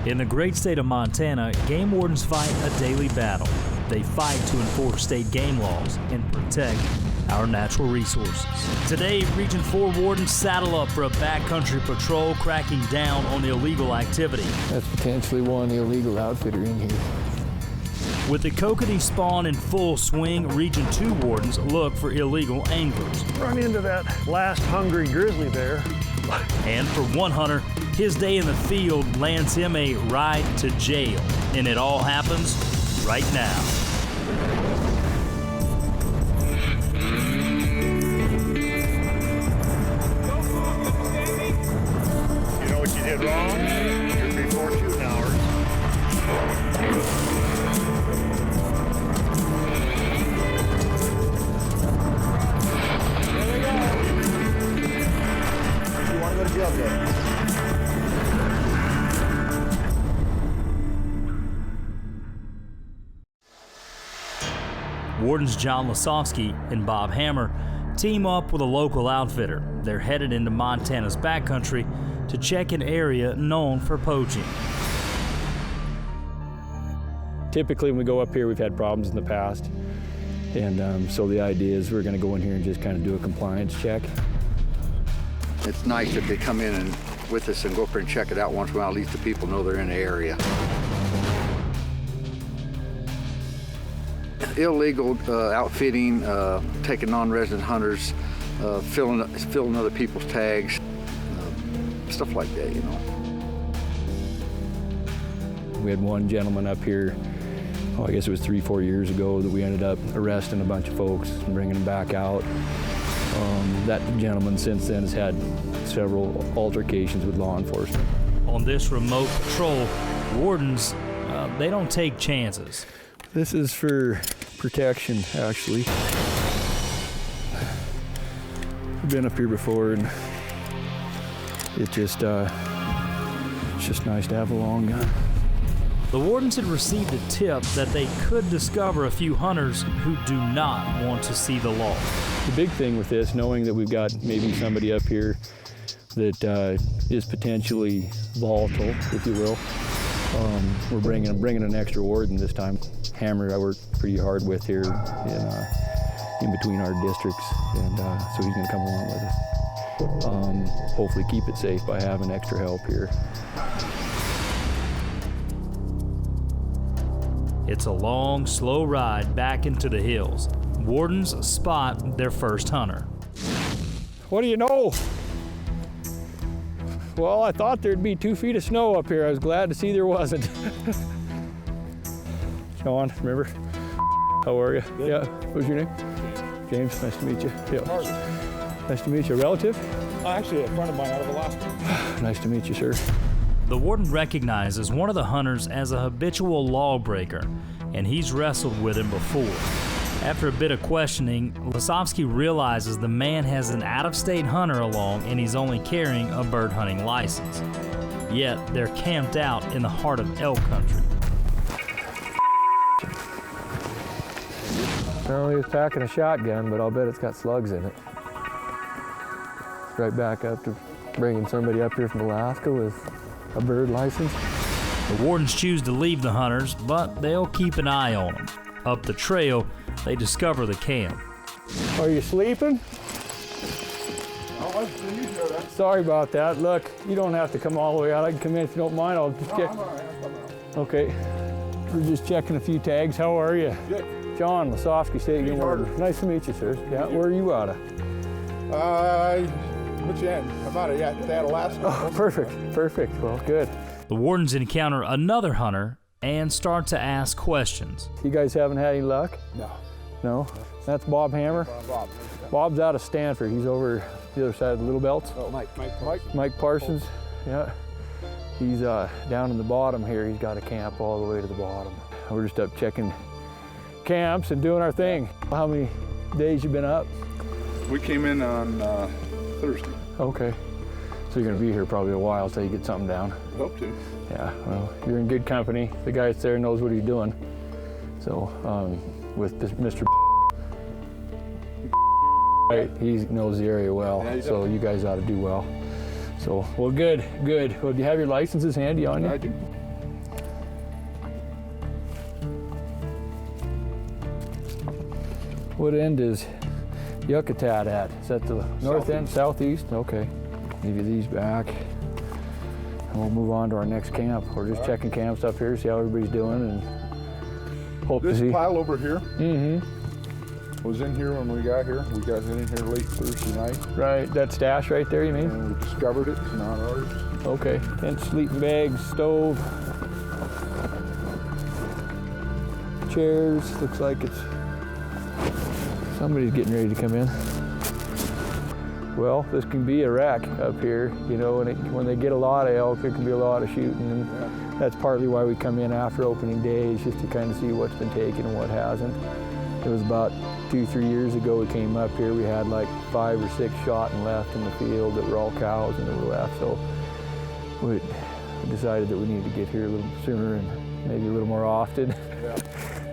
In the great state of Montana, game wardens fight a daily battle. They fight to enforce state game laws and protect our natural resources. Today, Region 4 wardens saddle up for a backcountry patrol cracking down on illegal activity. That's potentially one illegal outfitter in here. With the kokanee spawn in full swing, Region 2 wardens look for illegal anglers. Run into that last hungry grizzly bear. And for one hunter, his day in the field lands him a ride to jail. And it all happens right now. You know what you did wrong? You're before shooting hours. There we go. You want to go to jail today? Wardens John Lasofsky and Bob Hammer team up with a local outfitter. They're headed into Montana's backcountry to check an area known for poaching. Typically when we go up here, we've had problems in the past. And so the idea is we're going to go in here and just kind of do a compliance check. It's nice that they come in and with us and go up there and check it out once in a while. At least the people know they're in the area. Illegal outfitting, taking non-resident hunters, filling other people's tags, stuff like that, you know. We had one gentleman up here, I guess it was 3-4 years ago, that we ended up arresting a bunch of folks and bringing them back out. That gentleman since then has had several altercations with law enforcement. On this remote patrol, wardens, they don't take chances. This is for protection, actually. I've been up here before, and it's just nice to have a long gun. The wardens had received a tip that they could discover a few hunters who do not want to see the law. The big thing with this, knowing that we've got maybe somebody up here that is potentially volatile, if you will, we're bringing an extra warden this time. Hammer I work pretty hard with here in between our districts, and so he's going to come along with us. Hopefully keep it safe by having extra help here. It's a long, slow ride back into the hills. Wardens spot their first hunter. What do you know? Well, I thought there'd be 2 feet of snow up here. I was glad to see there wasn't. Sean, remember? How are you? Good. Yeah. What's your name? James. Nice to meet you. Yeah. Nice to meet you. A relative? Actually, a friend of mine out of Alaska. Nice to meet you, sir. The warden recognizes one of the hunters as a habitual lawbreaker, and he's wrestled with him before. After a bit of questioning, Lasofsky realizes the man has an out-of-state hunter along and he's only carrying a bird hunting license. Yet, they're camped out in the heart of elk country. Well, he was packing a shotgun, but I'll bet it's got slugs in it. Right back after bringing somebody up here from Alaska with a bird license. The wardens choose to leave the hunters, but they'll keep an eye on them. Up the trail, they discover the camp. Are you sleeping? Sorry about that. Look, you don't have to come all the way out. I can come in if you don't mind. I'll just check. Okay. We're just checking a few tags. How are you? Good. John Lasofsky, State Game Warden. Nice to meet you, sir. Yeah, where are you out of? Which end? I'm out of Alaska. Oh, perfect. Well, good. The wardens encounter another hunter and start to ask questions. You guys haven't had any luck? No. No? That's Bob Hammer? Bob. Bob's out of Stanford. He's over the other side of the Little Belts. Oh, Mike Parsons. Yeah. He's down in the bottom here. He's got a camp all the way to the bottom. We're just up checking camps and doing our thing. How many days you been up? We came in on Thursday. Okay. So you're going to be here probably a while till you get something down. I hope to. Yeah, well, you're in good company. The guy that's there knows what he's doing. So, with this Mr. Right, he knows the area well, Yeah, so you guys ought to do well. So, well, good. Well, do you have your licenses handy on you? I do. What end is Yucatan at? Is that the north end, southeast? Okay. Give you these back. And we'll move on to our next camp. We're just checking camps up here, see how everybody's doing, and hope to see. This pile over here Mm-hmm. was in here when we got here. We got in here late Thursday night. Right, that stash right there, you mean? And we discovered it. It's not ours. Okay. Tent, sleeping bags, stove, chairs. Looks like it's somebody's getting ready to come in. Well, this can be a wreck up here, you know, when they get a lot of elk, there can be a lot of shooting, and that's partly why we come in after opening days, just to kind of see what's been taken and what hasn't. It was about 2-3 years ago we came up here, we had like 5 or 6 shot and left in the field that were all cows and that were left, so we decided that we needed to get here a little sooner and maybe a little more often. Yeah.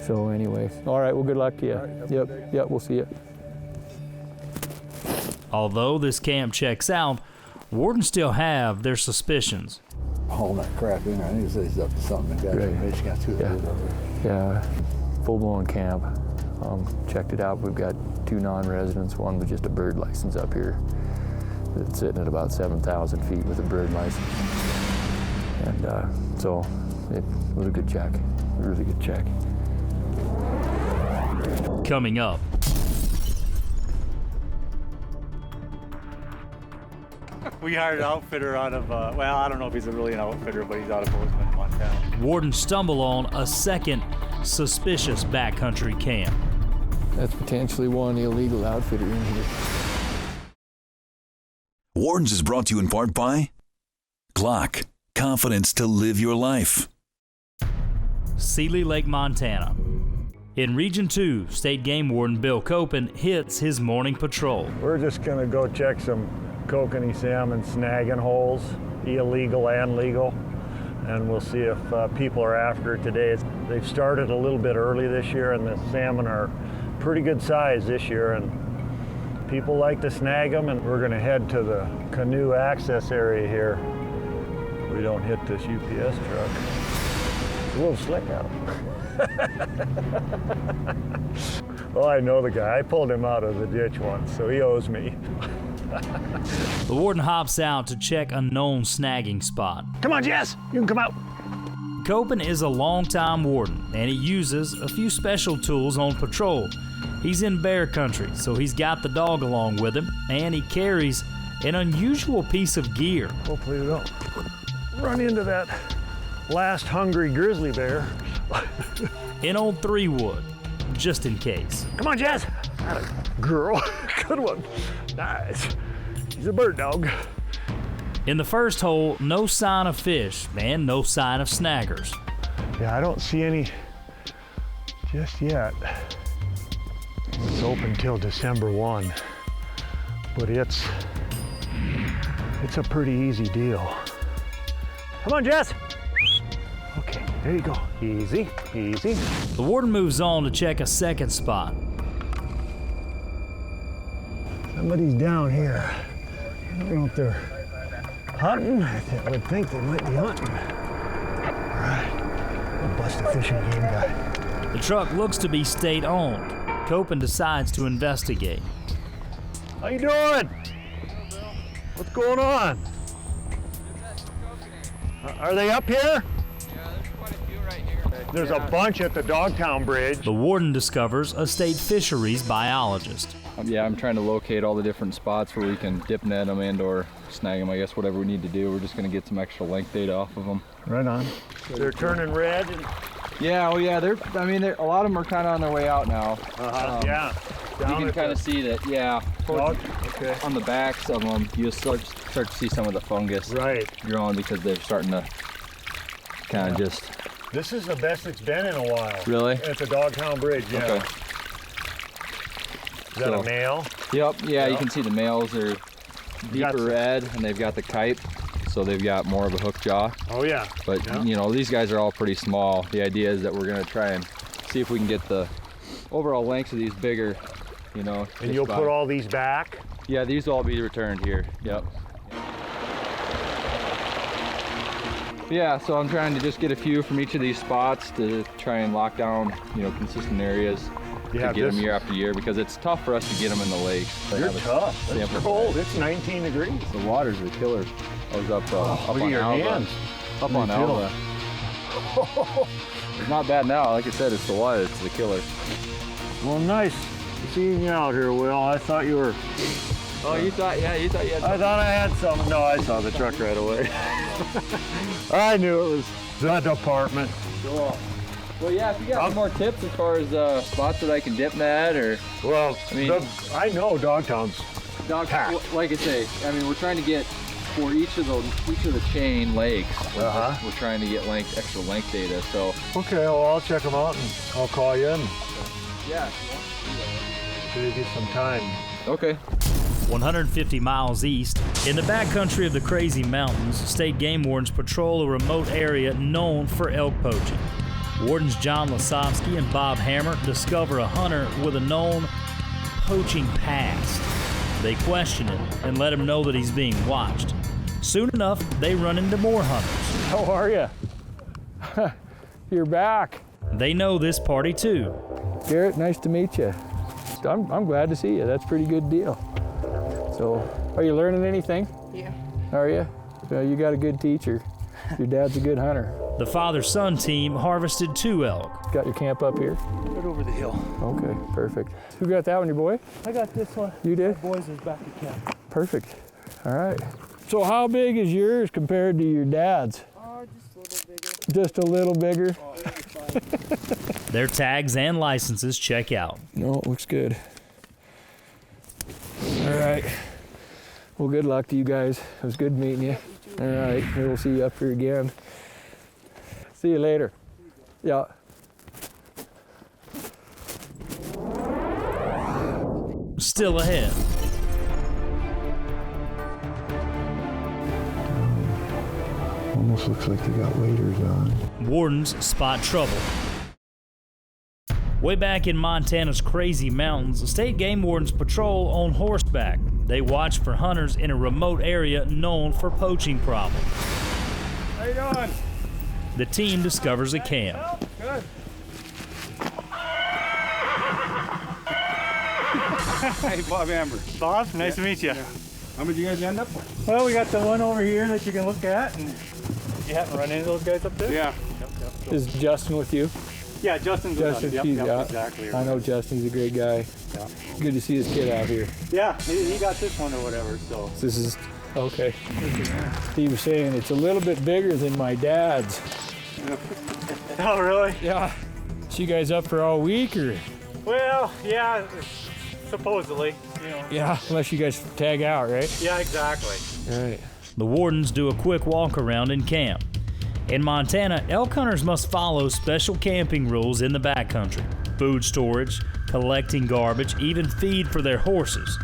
So anyway, all right, well, good luck to you. Right, Yep, we'll see you. Although this camp checks out, wardens still have their suspicions. All that crap in there. I think it's up to something. Got two of those over there. Yeah, full-blown camp. Checked it out. We've got 2 non-residents. One with just a bird license up here. It's sitting at about 7,000 feet with a bird license. And so it was a good check. A really good check. Coming up. We hired an outfitter out of, well, I don't know if he's really an outfitter, but he's out of Bozeman, Montana. Wardens stumble on a second suspicious backcountry camp. That's potentially one illegal outfitter in here. Wardens is brought to you in part by Glock, confidence to live your life. Seeley Lake, Montana. In Region 2, State Game Warden Bill Copen hits his morning patrol. We're just gonna go check some kokanee salmon snagging holes, illegal and legal, and we'll see if people are after it today. They've started a little bit early this year, and the salmon are pretty good size this year, and people like to snag them, and we're gonna head to the canoe access area here. We don't hit this UPS truck. It's a little slick out. Well, I know the guy. I pulled him out of the ditch once, so he owes me. The warden hops out to check a known snagging spot. Come on, Jess, you can come out. Copen is a longtime warden, and he uses a few special tools on patrol. He's in bear country, so he's got the dog along with him, and he carries an unusual piece of gear. Hopefully we don't run into that last hungry grizzly bear. An old 3-wood, just in case. Come on, Jess. Atta girl. Good one. Nice. He's a bird dog. In the first hole, no sign of fish and no sign of snaggers. Yeah, I don't see any just yet. It's open till December 1, but it's a pretty easy deal. Come on, Jess. Okay, there you go. Easy, easy. The warden moves on to check a second spot. Somebody's down here. I don't know if they're hunting. I would think they might be hunting. All right, we'll bust a fishing game guy. The truck looks to be state-owned. Copen decides to investigate. How you doing? What's going on? Are they up here? There's a bunch at the Dogtown Bridge. The warden discovers a state fisheries biologist. Yeah, I'm trying to locate all the different spots where we can dip net them and or snag them. I guess whatever we need to do. We're just going to get some extra length data off of them. Right on. They're turning red. Yeah, oh yeah, a lot of them are kind of on their way out now. Yeah. You can kind of see that, yeah. Okay. On the backs of them, you'll start to see some of the fungus growing because they're starting to kind of just... This is the best it's been in a while. Really? At the Dogtown Bridge, yeah. Okay. Is that a male? Yep, yeah, you can see the males are deeper red and they've got the kite, so they've got more of a hook jaw. Oh yeah. But you know, these guys are all pretty small. The idea is that we're gonna try and see if we can get the overall lengths of these bigger, you know. And you'll put all these back? Yeah, these will all be returned here, yep. Yeah, so I'm trying to just get a few from each of these spots to try and lock down, you know, consistent areas. You to have get them this? year after year because it's tough for us to get them in the lake. You're tough. It's cold. It's 19 degrees. The water's the killer. I was up Look on at your Alva. hands. Up on Alva. It's not bad now. Like I said, it's the water. It's the killer. Well, nice seeing you out here, Will. I thought you were... Oh, you thought you had I thought I had some. No, I saw the truck right away. I knew it was the department. Cool. Well, yeah, if you got some more tips as far as spots that I can dip at, or... Well, I mean... I know Dogtown's packed. Like I say, I mean, we're trying to get for each of the chain lakes. We're trying to get extra length data, so... Okay, well, I'll check them out and I'll call you in. Yeah. Give you some time. Okay. 150 miles east, in the backcountry of the Crazy Mountains, state game wardens patrol a remote area known for elk poaching. Wardens John Lasovsky and Bob Hammer discover a hunter with a known poaching past. They question him and let him know that he's being watched. Soon enough, they run into more hunters. How are you? You're back. They know this party too. Garrett, nice to meet you. I'm glad to see you. That's a pretty good deal. So, are you learning anything? Yeah. Are you? Well, you got a good teacher. Your dad's a good hunter. The father-son team harvested 2 elk. Got your camp up here? Right over the hill. Okay, perfect. Who got that one, your boy? I got this one. You did? My boys is back at camp. Perfect. All right. So how big is yours compared to your dad's? Just a little bigger. Just a little bigger? Their tags and licenses check out. No, it looks good. All right. Well, good luck to you guys. It was good meeting you. All right, we'll see you up here again. See you later. Yeah. Still ahead. Almost looks like they got waders on. Wardens spot trouble. Way back in Montana's Crazy Mountains, state game wardens patrol on horseback. They watch for hunters in a remote area known for poaching problems. How you doing? The team discovers a camp. Good. Hey, Bob Amber. Bob, nice to meet you. Yeah. How many did you guys end up with? Well, we got the one over here that you can look at, and you haven't run into those guys up there? Yeah. Yep. Is Justin with you? Yeah, Justin's with us. Justin, Yep, exactly. I know Justin. He's a great guy. Yeah. Good to see his kid out here. Yeah, he got this one or whatever, so. This is okay. He was saying it's a little bit bigger than my dad's. Oh, really? Yeah. So you guys up for all week or? Well, yeah, supposedly, you know. Yeah, unless you guys tag out, right? Yeah, exactly. All right. The wardens do a quick walk around in camp. In Montana, elk hunters must follow special camping rules in the backcountry. Food storage, collecting garbage, even feed for their horses.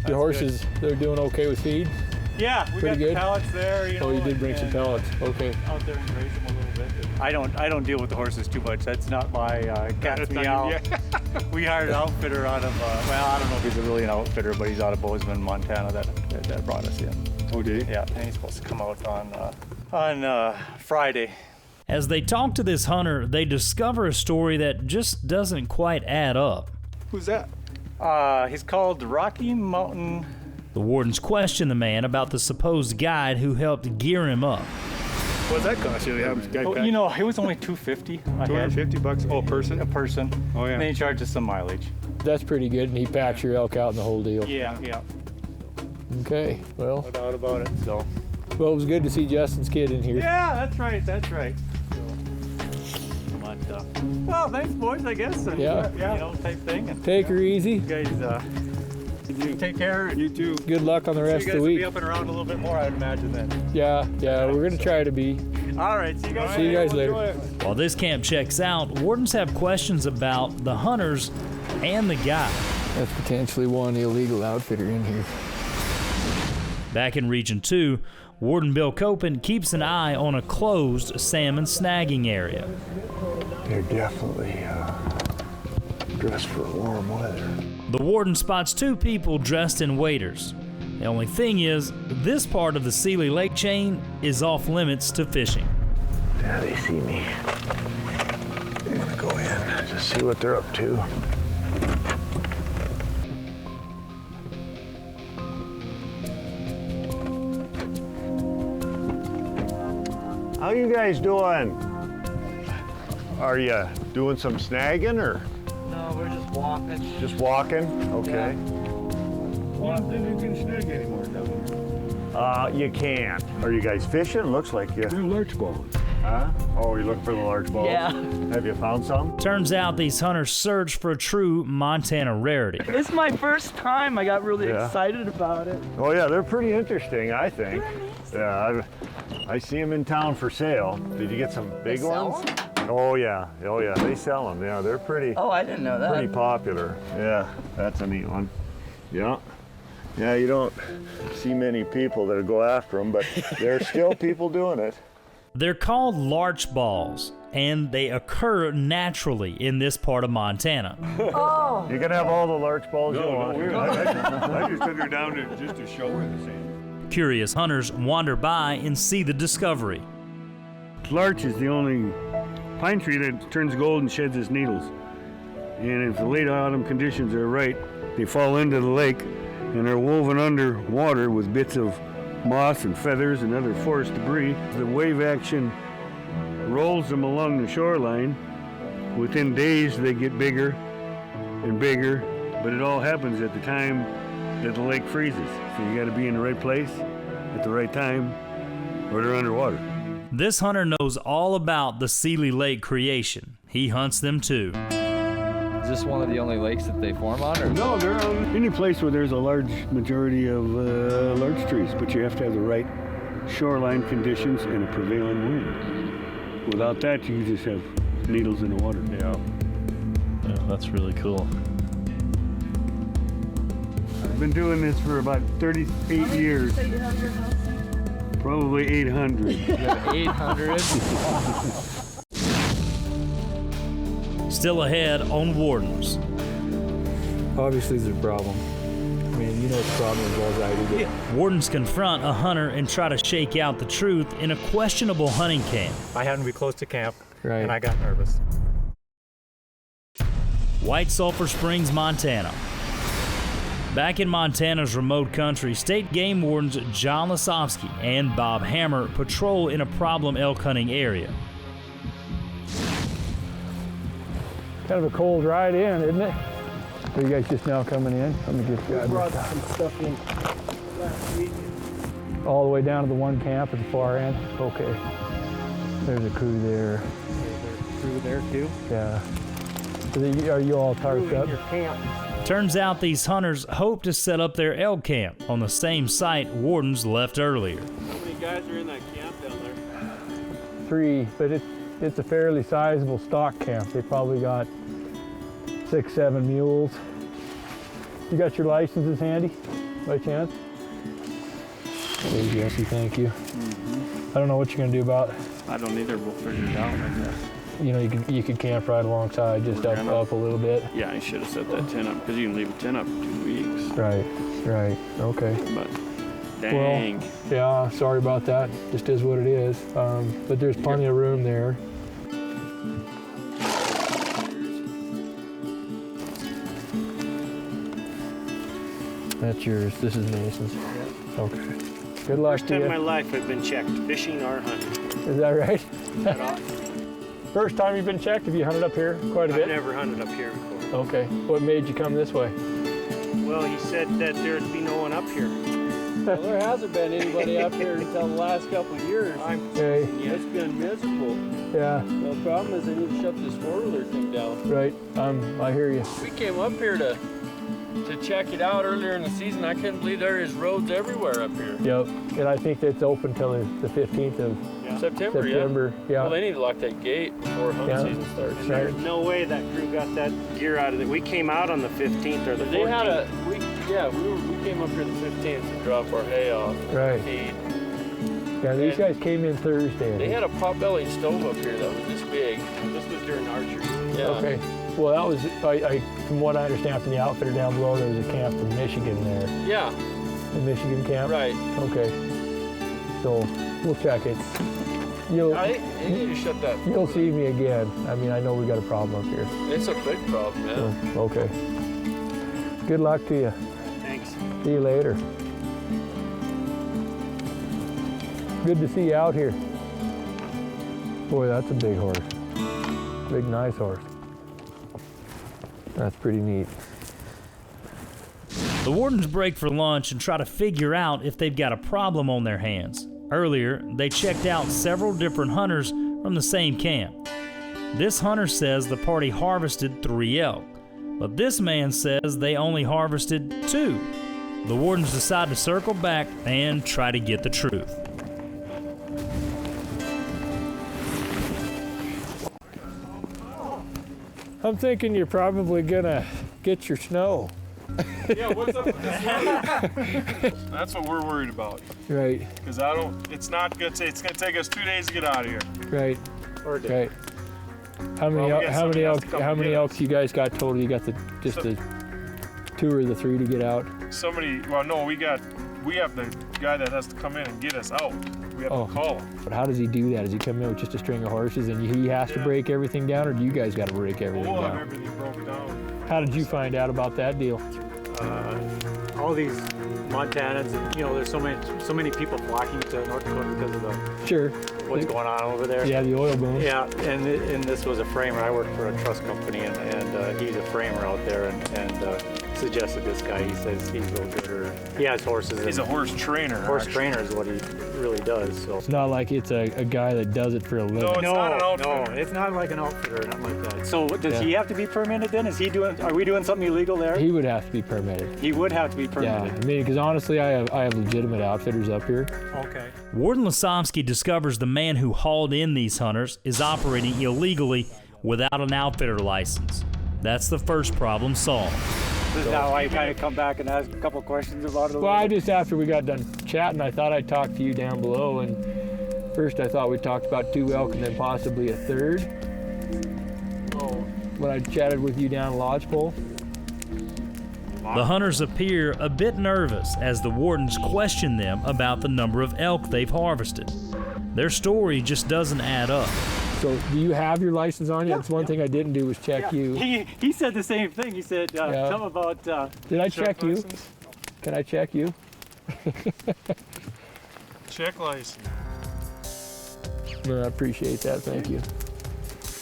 The horses, they're doing okay with feed? Yeah, we got good? pellets there, you know. Oh, you did bring some pellets. Okay. Out there and graze them a little bit. I don't deal with the horses too much. That's not my cat's meow. We hired an outfitter out of, well, I don't know if he's really an outfitter, but he's out of Bozeman, Montana that brought us in. Oh, did he? Yeah, and he's supposed to come out on Friday. As they talk to this hunter, they discover a story that just doesn't quite add up. Who's that? He's called Rocky Mountain. The wardens question the man about the supposed guide who helped gear him up. What's that cost you? You know, it was only $250. $250? Oh, a person? A person. Oh, yeah. And then he charges some mileage. That's pretty good, and he packs your elk out in the whole deal. Yeah. Okay, well. No doubt about it, so. Well, it was good to see Justin's kid in here. Yeah, that's right. But, well, thanks, boys, I guess. And, Yeah. You know, type thing. And, Take her easy. you guys, take care. And You too. Good luck on the rest you of guys the will week. be up and around a little bit more, I'd imagine then. Yeah, we're gonna try to be. All right, see you guys. See you guys later. While this camp checks out, wardens have questions about the hunters and the guide. That's potentially one illegal outfitter in here. Back in Region 2, Warden Bill Copen keeps an eye on a closed salmon snagging area. They're definitely dressed for warm weather. The warden spots 2 people dressed in waders. The only thing is, this part of the Sealy Lake chain is off limits to fishing. Yeah, they see me. I'm gonna go in, just see what they're up to. How you guys doing? Are you doing some snagging or? No, we're just walking. Just walking? Okay. Well, I don't think you can snag anymore down here. You can't. Are you guys fishing? Looks like you. They're larch balls. Huh? Oh, you're looking for the large balls? Yeah. Have you found some? Turns out these hunters search for a true Montana rarity. It's my first time. I got really Yeah. excited about it. Oh yeah, they're pretty interesting, I think. Yeah, I see them in town for sale. Did you get some big ones? Oh yeah, they sell them. Yeah, they're pretty. Oh, I didn't know that. Pretty popular. Yeah, that's a neat one. Yeah. Yeah, you don't see many people that go after them, but there's still people doing it. They're called larch balls, and they occur naturally in this part of Montana. Oh. You can have all the larch balls you want. I just took her down just to show her the same. Curious hunters wander by and see the discovery. Larch is the only pine tree that turns gold and sheds its needles. And if the late autumn conditions are right, they fall into the lake and are woven under water with bits of moss and feathers and other forest debris. The wave action rolls them along the shoreline. Within days they get bigger and bigger, but it all happens at the time that the lake freezes. So you got to be in the right place at the right time or they're underwater. This hunter knows all about the Seeley Lake creation. He hunts them too. Is this one of the only lakes that they form on? Or? No, they're on any place where there's a large majority of larch trees, but you have to have the right shoreline conditions and a prevailing wind. Without that, you just have needles in the water. Yeah, that's really cool. I've been doing this for about 38 years. Probably 800. 800? Still ahead on Wardens. Obviously, there's a problem. I mean, you know what the problem is as I do. Wardens confront a hunter and try to shake out the truth in a questionable hunting camp. I happened to be close to camp, Right. and I got nervous. White Sulphur Springs, Montana. Back in Montana's remote country, state game wardens John Lasovsky and Bob Hammer patrol in a problem elk hunting area. Kind of a cold ride in, isn't it? Are you guys just now coming in? Let me just grab Brought this. some stuff in last week. All the way down to the one camp at the far end? Okay. There's a crew there. There's a crew there too. Yeah. Are you all tarped up? Your camp. Turns out these hunters hope to set up their elk camp on the same site Wardens left earlier. How many guys are in that camp down there? 3, but it's a fairly sizable stock camp. They probably got 6, 7 mules. You got your licenses handy, by chance? Hey, Jesse, thank you. I don't know what you're gonna do about it. I don't either. We'll figure it out, I guess. You know, you could camp right alongside, just up a little bit. Yeah, I should have set that tent up because you can leave a tent up for 2 weeks. Right, okay. But dang. Well, yeah, sorry about that. Just is what it is. But there's plenty of room there. That's yours. This is Mason's. Okay. Good luck First to time you. in my life I've been checked, fishing or hunting. Is that right? First time you've been checked? Have you hunted up here quite a bit? I've never hunted up here before. Okay. What made you come this way? Well, he said that there'd be no one up here. Well, there hasn't been anybody up here until the last couple of years. Hey. It's been miserable. Yeah. The problem is they need to shut this four-wheeler thing down. Right. I hear you. We came up here to check it out earlier in the season. I couldn't believe there is roads everywhere up here. Yep. And I think it's open till the 15th of September. Yeah. Well, they need to lock that gate before hunt season starts. Right. There's no way that crew got that gear out of it. We came out on the 15th or the 14th. They had we came up here the 15th to drop our hay off. Right. Feed. Yeah, these guys came in Thursday. They had a pot-bellied stove up here that was this big. This was during archery. Yeah. Okay. Well, that was, from what I understand from the outfitter down below, there was a camp in Michigan there. Yeah. The Michigan camp? Right. Okay. So we'll check it. You'll You need to shut that. you'll see me again. I mean, I know we got a problem up here. It's a big problem, man. Okay. Good luck to you. Thanks. See you later. Good to see you out here. Boy, that's a big horse. Big, nice horse. That's pretty neat. The Wardens break for lunch and try to figure out if they've got a problem on their hands. Earlier, they checked out several different hunters from the same camp. This hunter says the party harvested 3 elk, but this man says they only harvested 2. The Wardens decide to circle back and try to get the truth. I'm thinking you're probably gonna get your snow. Yeah, what's up with this? That's what we're worried about. Right, Because it's not good. It's going to take us 2 days to get out of here. right, Or a day. right. How many Well, we got somebody else to come how many get elk us. you guys got total? You got the 2 or the 3 to get out? We have the guy that has to come in and get us out. We have to call him. But how does he do that? Does he come in with just a string of horses and he has to break everything down, or do you guys got to break everything We'll have down? everything broken down. How did you find out about that deal? All these Montanans, there's so many people flocking to North Dakota because of what's going on over there. Yeah, the oil boom. Yeah, and this was a framer. I work for a trust company, and he's a framer out there, and suggested this guy. He says he's real good, or he has horses. He's a horse trainer. Horse trainer is what he really does. So It's not like it's a guy that does it for a living. No, it's not an outfitter. No, it's not like an outfitter or nothing like that. So does he have to be permitted then? Are we doing something illegal there? He would have to be permitted. He would have to be permitted. Yeah, I mean, because honestly, I have legitimate outfitters up here. Okay. Warden Lasovsky discovers the man who hauled in these hunters is operating illegally without an outfitter license. That's the first problem solved. This is how I kind of come back and ask a couple questions about it. Well, after we got done chatting, I thought I'd talk to you down below, and first I thought we talked about 2 elk and then possibly a 3rd. When I chatted with you down Lodgepole. The hunters appear a bit nervous as the Wardens question them about the number of elk they've harvested. Their story just doesn't add up. So do you have your license on you? That's one thing I didn't do was check you. He said the same thing. He said something about... Did I check you? Can I check you? Check license. No, I appreciate that. Thank you.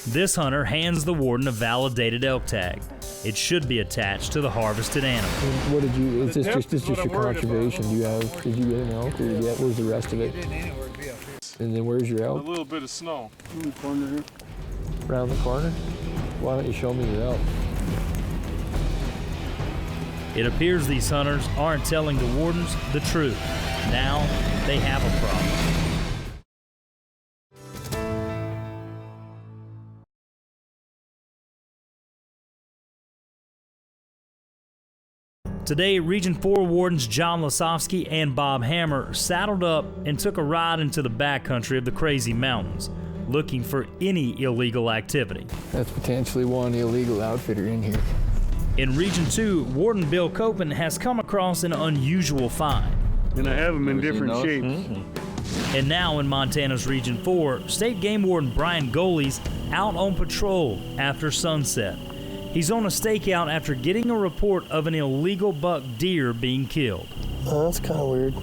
This hunter hands the Warden a validated elk tag. It should be attached to the harvested animal. And what did you? Is this just what your I'm worried conservation? Did you get an elk, or did you where's the rest of it? And then where's your A elk? little bit of snow. In the corner here. Around the corner? Why don't you show me your elk? It appears these hunters aren't telling the Wardens the truth. Now they have a problem. Today, Region 4 Wardens John Lasovsky and Bob Hammer saddled up and took a ride into the backcountry of the Crazy Mountains, looking for any illegal activity. That's potentially one illegal outfitter in here. In Region 2, Warden Bill Copen has come across an unusual find. And I have them in different shapes. Mm-hmm. And now in Montana's Region 4, State Game Warden Brian Goley's out on patrol after sunset. He's on a stakeout after getting a report of an illegal buck deer being killed. Oh, that's kind of weird.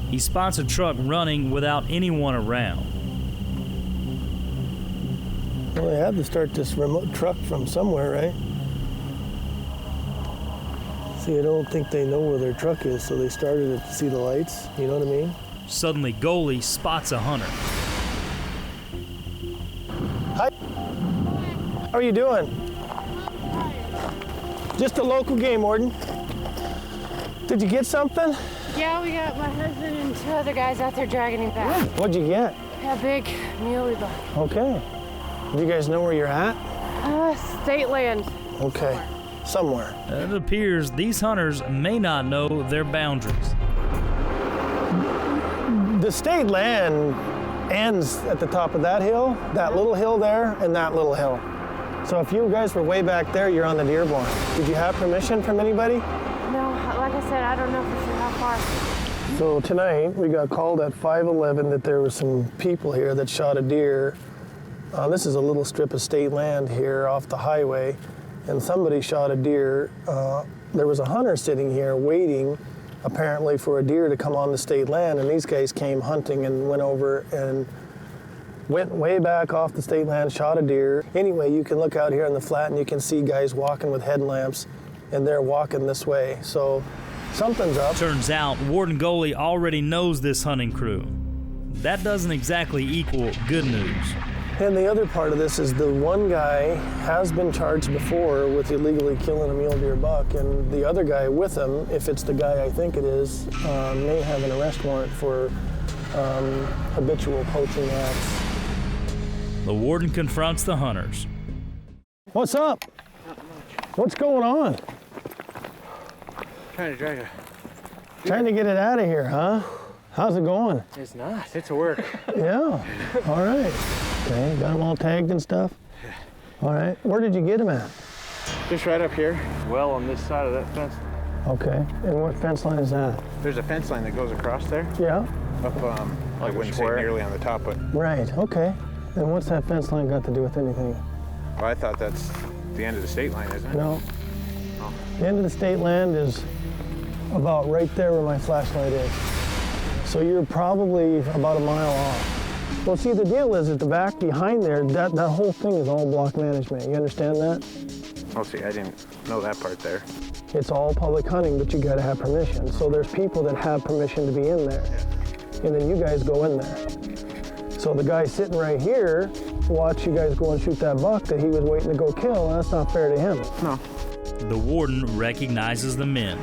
He spots a truck running without anyone around. Well, they had to start this remote truck from somewhere, right? See, I don't think they know where their truck is, so they started it to see the lights, you know what I mean? Suddenly, Goley spots a hunter. Hi. How are you doing? Just a local game warden. Did you get something? Yeah, we got my husband and 2 other guys out there dragging him back. What'd you get? A big muley buck. Okay. Do you guys know where you're at? State land. Okay. Somewhere. It appears these hunters may not know their boundaries. The state land ends at the top of that hill, that little hill there, and that little hill. So if you guys were way back there, you're on the Dearborn. Did you have permission from anybody? No, like I said, I don't know for sure how far. So tonight we got called at 5:11 that there were some people here that shot a deer. This is a little strip of state land here off the highway, and somebody shot a deer. There was a hunter sitting here waiting apparently for a deer to come on the state land, and these guys came hunting and went over and went way back off the state land, shot a deer. Anyway, you can look out here on the flat and you can see guys walking with headlamps, and they're walking this way. So something's up. Turns out Warden Goalie already knows this hunting crew. That doesn't exactly equal good news. And the other part of this is the one guy has been charged before with illegally killing a mule deer buck, and the other guy with him, if it's the guy I think it is, may have an arrest warrant for habitual poaching acts. The warden confronts the hunters. What's up? What's going on? Trying to drag it. Trying to get it out of here, huh? How's it going? It's not. It's a work. Yeah. All right. Okay. Got them all tagged and stuff? Yeah. All right. Where did you get them at? Just right up here. Well, on this side of that fence. Okay. And what fence line is that? There's a fence line that goes across there. Yeah. Up, I wouldn't say nearly on the top, but. Right. Okay. And what's that fence line got to do with anything? Well, I thought that's the end of the state line, isn't it? No. Oh. The end of the state land is about right there where my flashlight is. So you're probably about a mile off. Well, see, the deal is at the back behind there, that whole thing is all block management. You understand that? Oh, see, I didn't know that part there. It's all public hunting, but you gotta have permission. So there's people that have permission to be in there. And then you guys go in there. So the guy sitting right here, watch you guys go and shoot that buck that he was waiting to go kill. That's not fair to him. No. The warden recognizes the men.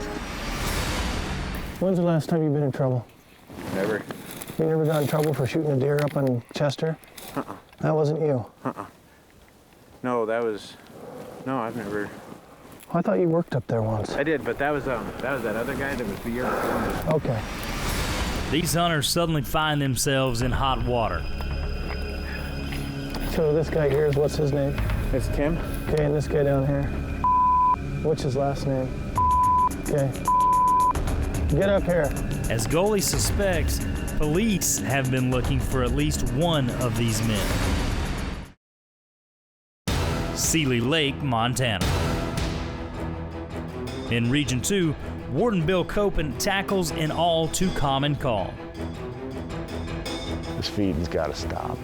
When's the last time you've been in trouble? Never. You never got in trouble for shooting a deer up on Chester? Uh-uh. That wasn't you? Uh-uh. No, that was... No, I've never... I thought you worked up there once. I did, but that was that other guy that was the year before. Okay. These hunters suddenly find themselves in hot water. So this guy here is, what's his name? It's Tim. Okay, and this guy down here. What's his last name? Okay. Get up here. As Goalie suspects, police have been looking for at least one of these men. Seeley Lake, Montana. In Region 2, Warden Bill Copen tackles an all-too-common call. This feeding's got to stop.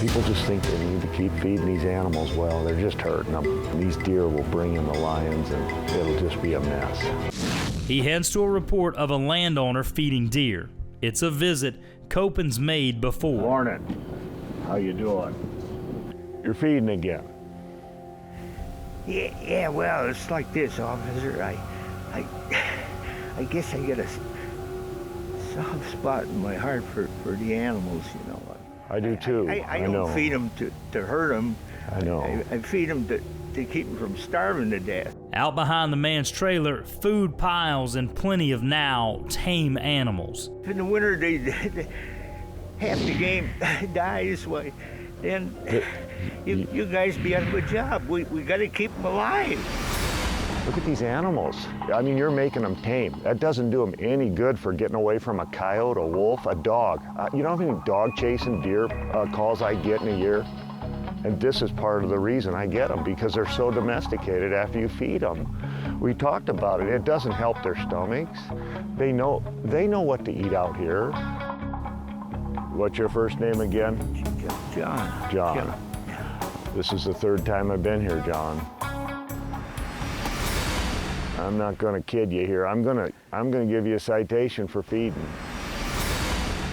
People just think they need to keep feeding these animals. Well, they're just hurting them. These deer will bring in the lions, and it'll just be a mess. He heads to a report of a landowner feeding deer. It's a visit Copen's made before. Morning. How you doing? You're feeding again. Yeah, well, it's like this, officer. I guess I get a soft spot in my heart for the animals, you know. I do too. I don't feed them to hurt them. I know. I feed them to keep them from starving to death. Out behind the man's trailer, food piles and plenty of now tame animals. In the winter, half the game dies. Then you guys be on a good job. We got to keep them alive. Look at these animals. I mean, you're making them tame. That doesn't do them any good for getting away from a coyote, a wolf, a dog. You know how many dog chasing deer calls I get in a year? And this is part of the reason I get them, because they're so domesticated after you feed them. We talked about it. It doesn't help their stomachs. They know what to eat out here. What's your first name again? John. John. This is the third time I've been here, John. I'm not gonna kid you here. I'm gonna give you a citation for feeding.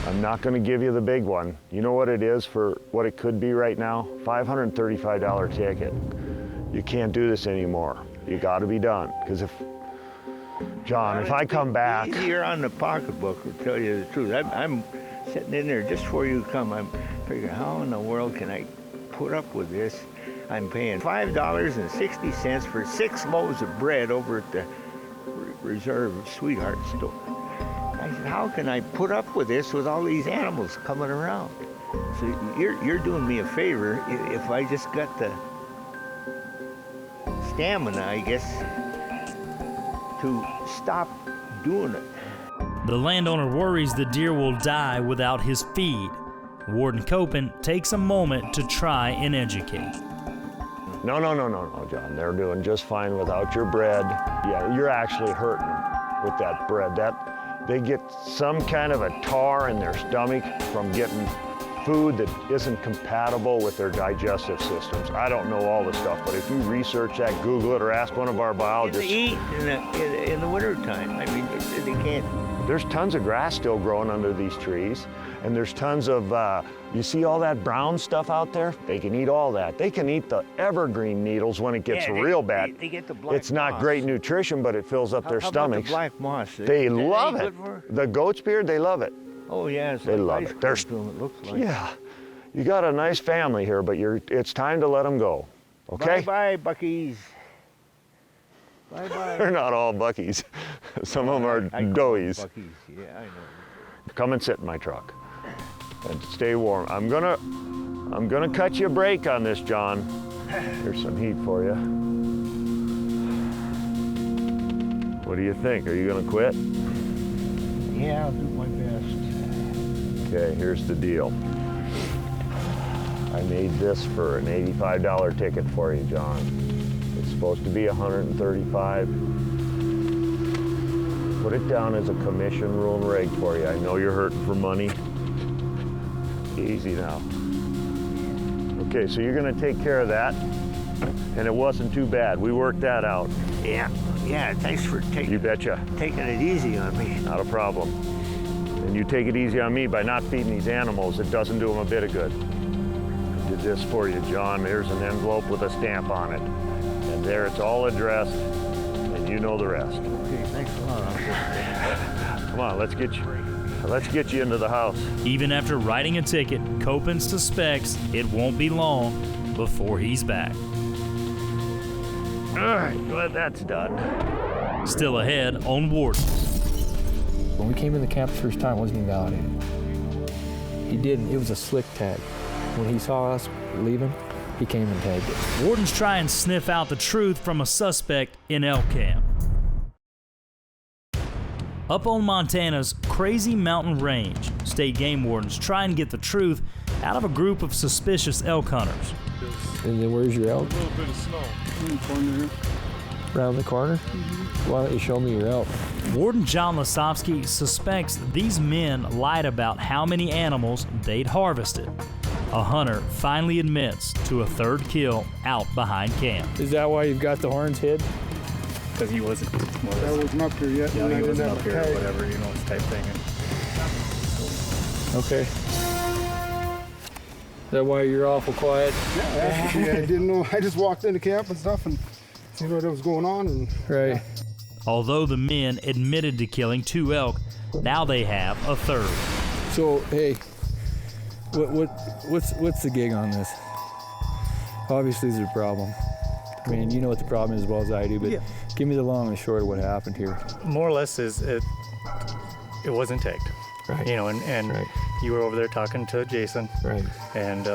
I'm not gonna give you the big one. You know what it is for what it could be right now? $535 ticket. You can't do this anymore. You gotta be done. Because if I come back. Easier on the pocketbook, to tell you the truth. I'm sitting in there just before you come. I'm figuring, how in the world can I put up with this? I'm paying $5.60 for 6 loaves of bread over at the Reserve Sweetheart store. I said, how can I put up with this with all these animals coming around? So you're doing me a favor if I just got the stamina, I guess, to stop doing it. The landowner worries the deer will die without his feed. Warden Copen takes a moment to try and educate. No, John. They're doing just fine without your bread. Yeah, you're actually hurting them with that bread. They get some kind of a tar in their stomach from getting food that isn't compatible with their digestive systems. I don't know all the stuff, but if you research that, Google it, or ask one of our biologists. They eat in the wintertime. I mean, they can't. There's tons of grass still growing under these trees, and there's tons of, you see all that brown stuff out there? They can eat all that. They can eat the evergreen needles when it gets real bad. They get the black It's not moss. great nutrition, but it fills up their How stomachs. about the black moss? They Is that love any it. good for- The goat's beard, they love it. Oh yeah, it's They like love ice it. cream to 'em, it looks like. Yeah, you got a nice family here, but it's time to let them go, okay? Bye-bye, Buckies. Bye-bye. They're not all Buckies. Some of them are I call 'em doughies. Buckies. Yeah, I know. Come and sit in my truck and stay warm. I'm gonna cut you a break on this, John. Here's some heat for you. What do you think? Are you gonna quit? Yeah, I'll do my best. Okay, here's the deal. I made this for an $85 ticket for you, John. It's supposed to be $135. Put it down as a commission rule and reg for you. I know you're hurting for money. Easy now. Okay, so you're gonna take care of that. And it wasn't too bad. We worked that out. Yeah, thanks for You betcha. taking it easy on me. Not a problem. And you take it easy on me by not feeding these animals. It doesn't do them a bit of good. I did this for you, John. Here's an envelope with a stamp on it. And there it's all addressed, and you know the rest. Okay, thanks a lot. Come on, let's get you into the house. Even after writing a ticket, Copen suspects it won't be long before he's back. All right, glad that's done. Still ahead on Wardens. When we came in the camp the first time, it wasn't even validated. He didn't. It was a slick tag. When he saw us leaving, he came and tagged it. Wardens try and sniff out the truth from a suspect in elk camp. Up on Montana's Crazy Mountain Range, state game wardens try and get the truth out of a group of suspicious elk hunters. And then where's your elk? A little bit of snow. In the corner here. Around the corner? Mm-hmm. Why don't you show me your elk? Warden John Lasovsky suspects these men lied about how many animals they'd harvested. A hunter finally admits to a third kill out behind camp. Is that why you've got the horns hid? Because he wasn't. That wasn't up here yet. Yeah, and I he didn't wasn't have up a here or tag. whatever, you know, this type thing. Okay. Is that why you're awful quiet? Yeah, actually, I didn't know. I just walked into camp and stuff and seen what was going on. And right. Although the men admitted to killing 2 elk, now they have a third. So, hey, what's the gig on this? Obviously, there's a problem. I mean, you know what the problem is as well as I do, but give me the long and short of what happened here. More or less is it wasn't tagged. Right. You know, and Right. you were over there talking to Jason. Right. And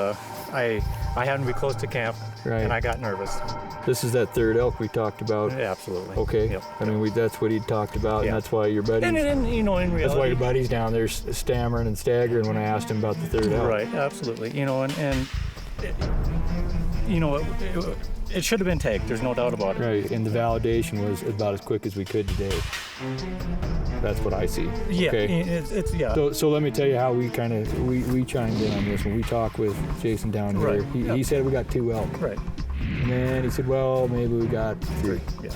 I happened to be close to camp, Right. and I got nervous. This is that third elk we talked about. Yeah, absolutely. Okay. Yep. I mean, that's what he talked about, Yeah. and that's why your buddies. And you know, in reality. That's why your buddy's down there stammering and staggering when I asked him about the third elk. Right. Absolutely. You know, and you know, it should have been tagged. There's no doubt about it. Right. And the validation was about as quick as we could today. That's what I see. Yeah. Okay. It's yeah. So let me tell you how we kind of we chimed in on this when we talked with Jason down here. Right. He said we got 2 elk. Right. And then he said, well, maybe we got 3. Yeah.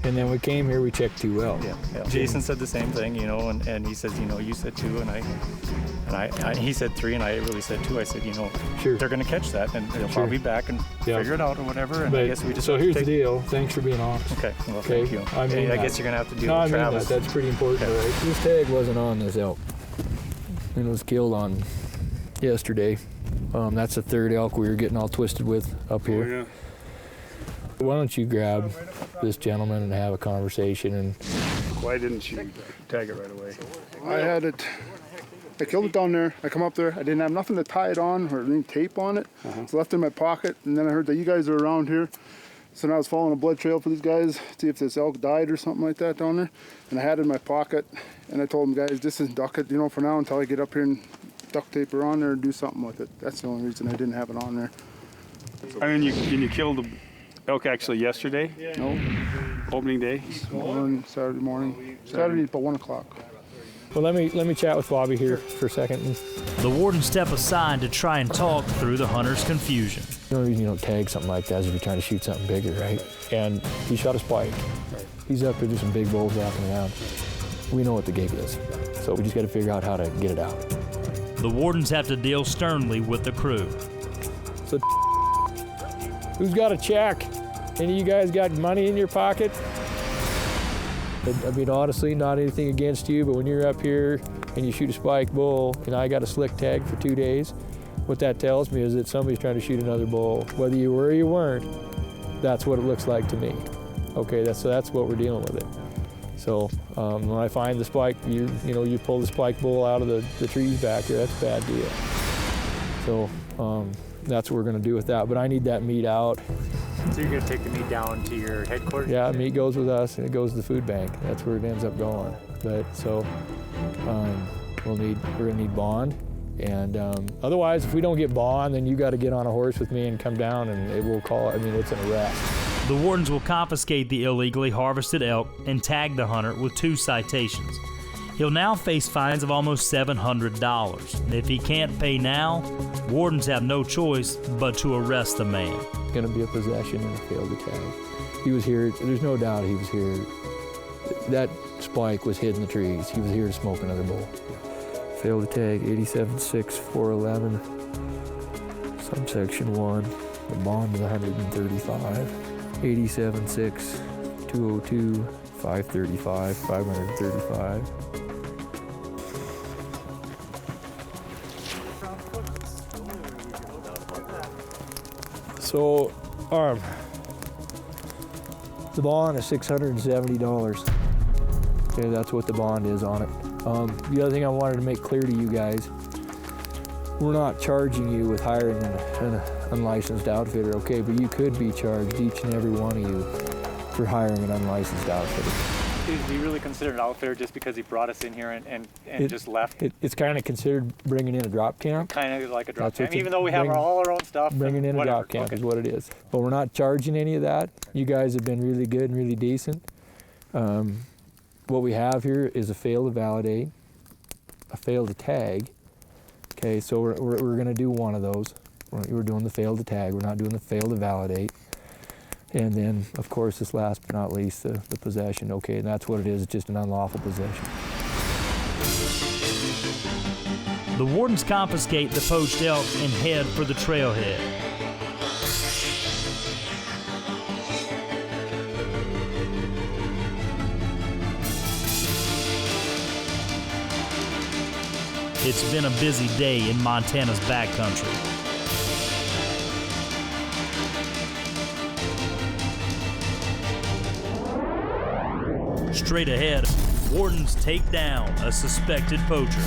And then we came here, we checked 2 elk. Yeah. Jason said the same thing, you know, and he says, you know, you said 2, and I he said 3, and I really said 2. I said, you know, Sure. they're going to catch that, and they'll probably be back and figure it out or whatever. And But, I guess we just so have to here's take... the deal. Thanks for being honest. Okay. Well, Okay. thank you. I mean, I guess you're going to have to deal no, with I mean Travis. that's pretty important. Okay. Right? This tag wasn't on this elk. It was killed on yesterday. That's the third elk we were getting all twisted with up here. Oh, yeah. Why don't you grab this gentleman and have a conversation? And Why didn't you tag it right away? I had it. I killed it down there. I come up there. I didn't have nothing to tie it on or any tape on it. So I left it in my pocket. And then I heard that you guys are around here. So now I was following a blood trail for these guys, see if this elk died or something like that down there. And I had it in my pocket, and I told them, guys, just duck it, for now until I get up here and duct tape her on there and do something with it. That's the only reason I didn't have it on there. I mean, you killed the elk actually yesterday? No. Opening day? Saturday morning. Saturday about 1 o'clock. Well, let me chat with Bobby here for a second. The wardens step aside to try and talk through the hunter's confusion. The only reason you don't tag something like that is if you're trying to shoot something bigger, right? And he shot a spike. He's up there, there's some big bulls walking around. We know what the gig is, so we just got to figure out how to get it out. The wardens have to deal sternly with the crew. So, who's got a check? Any of you guys got money in your pocket? I mean, honestly, not anything against you, but when you're up here and you shoot a spike bull, and I got a slick tag for 2 days, what that tells me is that somebody's trying to shoot another bull. Whether you were or you weren't, that's what it looks like to me. Okay, that's what we're dealing with it. So when I find the spike, you pull the spike bull out of the trees back there, that's a bad deal. So that's what we're gonna do with that, but I need that meat out. So you're gonna take the meat down to your headquarters? Yeah, meat goes with us and it goes to the food bank. That's where it ends up going. But so we're gonna need bond. And otherwise, if we don't get bond, then you got to get on a horse with me and come down, and it's an arrest. The wardens will confiscate the illegally harvested elk and tag the hunter with 2 citations. He'll now face fines of almost $700. And if he can't pay now, wardens have no choice but to arrest the man. Going to be a possession and a failed to tag. He was here. There's no doubt he was here. That spike was hid in the trees. He was here to smoke another bull. Failed to tag 87.6.411, subsection 1. The bond is 135. 87.6.202, 535, 535. So, the bond is $670. Okay, that's what the bond is on it. The other thing I wanted to make clear to you guys, we're not charging you with hiring an unlicensed outfitter, okay? But you could be charged, each and every one of you, for hiring an unlicensed outfitter. Is he really considered an outfitter just because he brought us in here and just left? It's kind of considered bringing in a drop camp. Kind of like a drop camp, even though we have all our own stuff. Bringing in a drop camp is what it is. But we're not charging any of that. You guys have been really good and really decent. What we have here is a fail to validate, a fail to tag. Okay, so we're going to do one of those. We're doing the fail to tag. We're not doing the fail to validate. And then, of course, this last but not least, the possession. Okay, and that's what it is. It's just an unlawful possession. The wardens confiscate the poached elk and head for the trailhead. It's been a busy day in Montana's backcountry. Straight ahead, wardens take down a suspected poacher.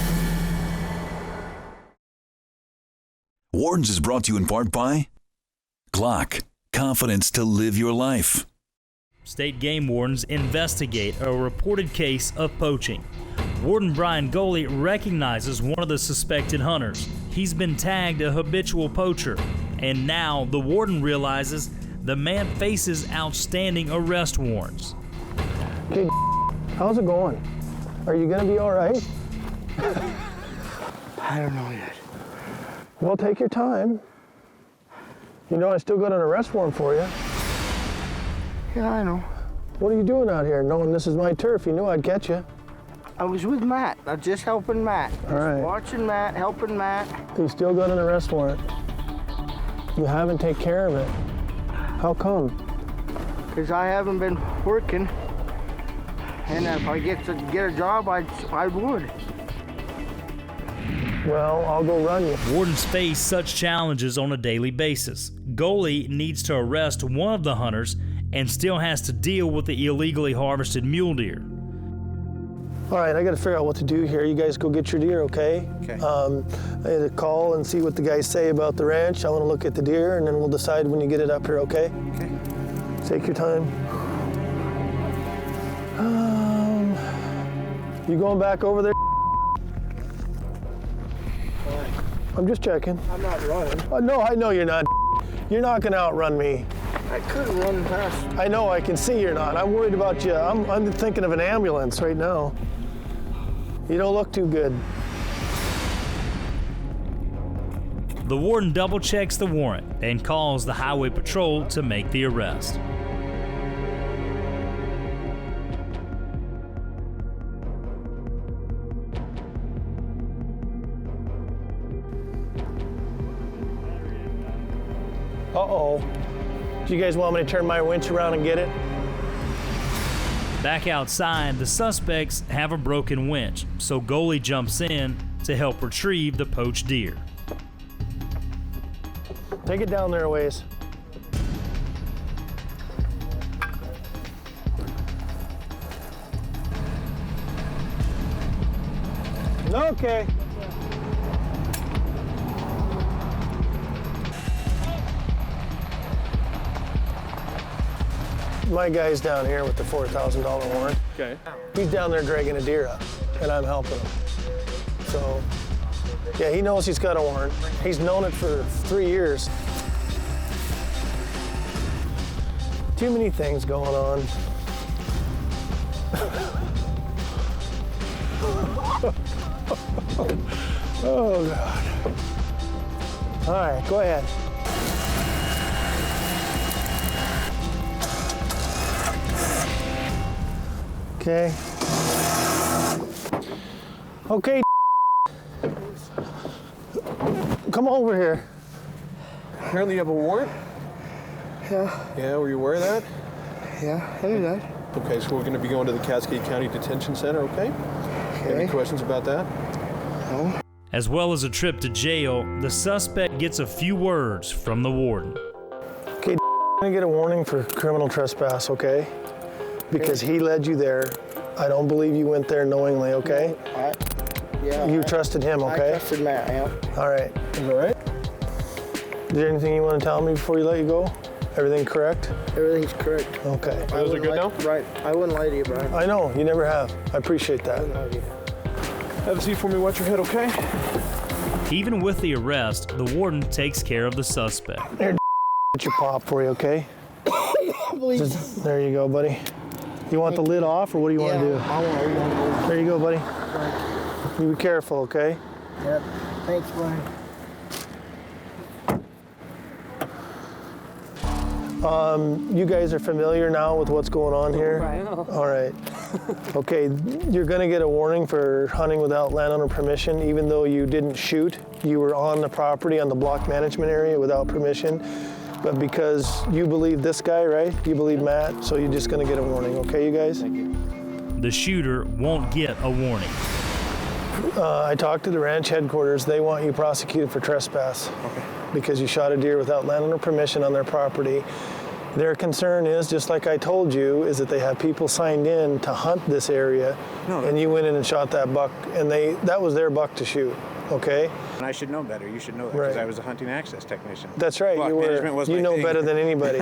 Wardens is brought to you in part by Glock, confidence to live your life. State game wardens investigate a reported case of poaching. Warden Brian Goley recognizes one of the suspected hunters. He's been tagged a habitual poacher, and now the warden realizes the man faces outstanding arrest warrants. Hey, how's it going? Are you gonna be all right? I don't know yet. Well, take your time. You know I still got an arrest warrant for you. Yeah, I know. What are you doing out here knowing this is my turf? You knew I'd catch you. I was with Matt. I was just helping Matt. All right. Watching Matt, helping Matt. You still got an arrest warrant. You haven't taken care of it. How come? Because I haven't been working. And if I get a job, I would. Well, I'll go run you. Wardens face such challenges on a daily basis. Goley needs to arrest one of the hunters and still has to deal with the illegally harvested mule deer. All right, I got to figure out what to do here. You guys go get your deer, okay? Okay. I had to call and see what the guys say about the ranch. I want to look at the deer, and then we'll decide when you get it up here, okay? Okay. Take your time. You going back over there? I'm just checking. I'm not running. No, I know you're not. You're not gonna outrun me. I could run past. I know, I can see you're not. I'm worried about you. I'm thinking of an ambulance right now. You don't look too good. The warden double checks the warrant and calls the highway patrol to make the arrest. Uh-oh. Do you guys want me to turn my winch around and get it? Back outside, the suspects have a broken winch, so Goalie jumps in to help retrieve the poached deer. Take it down there a ways. Okay. My guy's down here with the $4,000 warrant. Okay. He's down there dragging a deer up, and I'm helping him. So, yeah, he knows he's got a warrant. He's known it for 3 years. Too many things going on. Oh, God. All right, go ahead. Okay. Okay. Come over here. Apparently you have a warrant? Yeah. Yeah, were you aware of that? Yeah, I knew that. Okay, so we're going to be going to the Cascade County Detention Center, okay? Any questions about that? No. As well as a trip to jail, the suspect gets a few words from the warden. Okay, I'm gonna get a warning for criminal trespass, okay? Because he led you there. I don't believe you went there knowingly, okay? You trusted him, okay? I trusted Matt, yeah. All right. Is that right? Is there anything you want to tell me before you let you go? Everything correct? Everything's correct. Okay. Is it good now? Right. I wouldn't lie to you, Brian. I know, you never have. I appreciate that. Have a seat for me, watch your head, okay? Even with the arrest, the warden takes care of the suspect. Here, get your pop for you, okay? Please. There you go, buddy. You want the lid off, or what do you want to do? I want to. There you go, buddy. You be careful, okay? Yep. Thanks, Brian. You guys are familiar now with what's going on here? Right. All right. Okay, you're gonna get a warning for hunting without landowner permission, even though you didn't shoot. You were on the property, on the block management area without permission. But because you believe this guy, right? You believe Matt, so you're just gonna get a warning, okay, you guys? Thank you. The shooter won't get a warning. I talked to the ranch headquarters. They want you prosecuted for trespass. Okay. Because you shot a deer without landowner permission on their property. Their concern is, just like I told you, is that they have people signed in to hunt this area, and you went in and shot that buck, and that was their buck to shoot, okay? And I should know better. You should know that because I was a hunting access technician. That's right. Block management was you my know thing. better than anybody.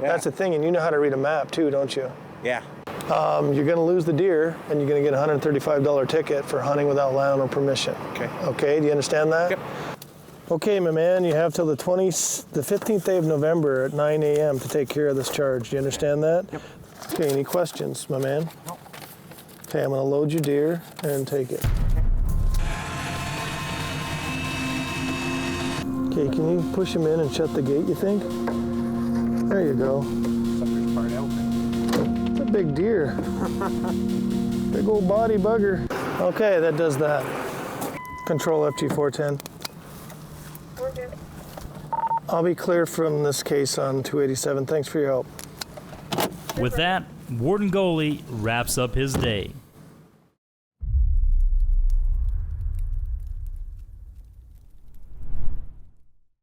That's the thing, and you know how to read a map too, don't you? Yeah. You're going to lose the deer, and you're going to get a $135 ticket for hunting without landowner permission. Okay. Okay, do you understand that? Yep. Okay, my man, you have till the 15th day of November at 9 a.m. to take care of this charge. Do you understand that? Yep. Okay, any questions, my man? No. Okay, I'm going to load your deer and take it. Okay, can you push him in and shut the gate, you think? There you go. It's a big deer. Big old body bugger. Okay, that does that. Control FG410. I'll be clear from this case on 287. Thanks for your help. With that, Warden Goalie wraps up his day.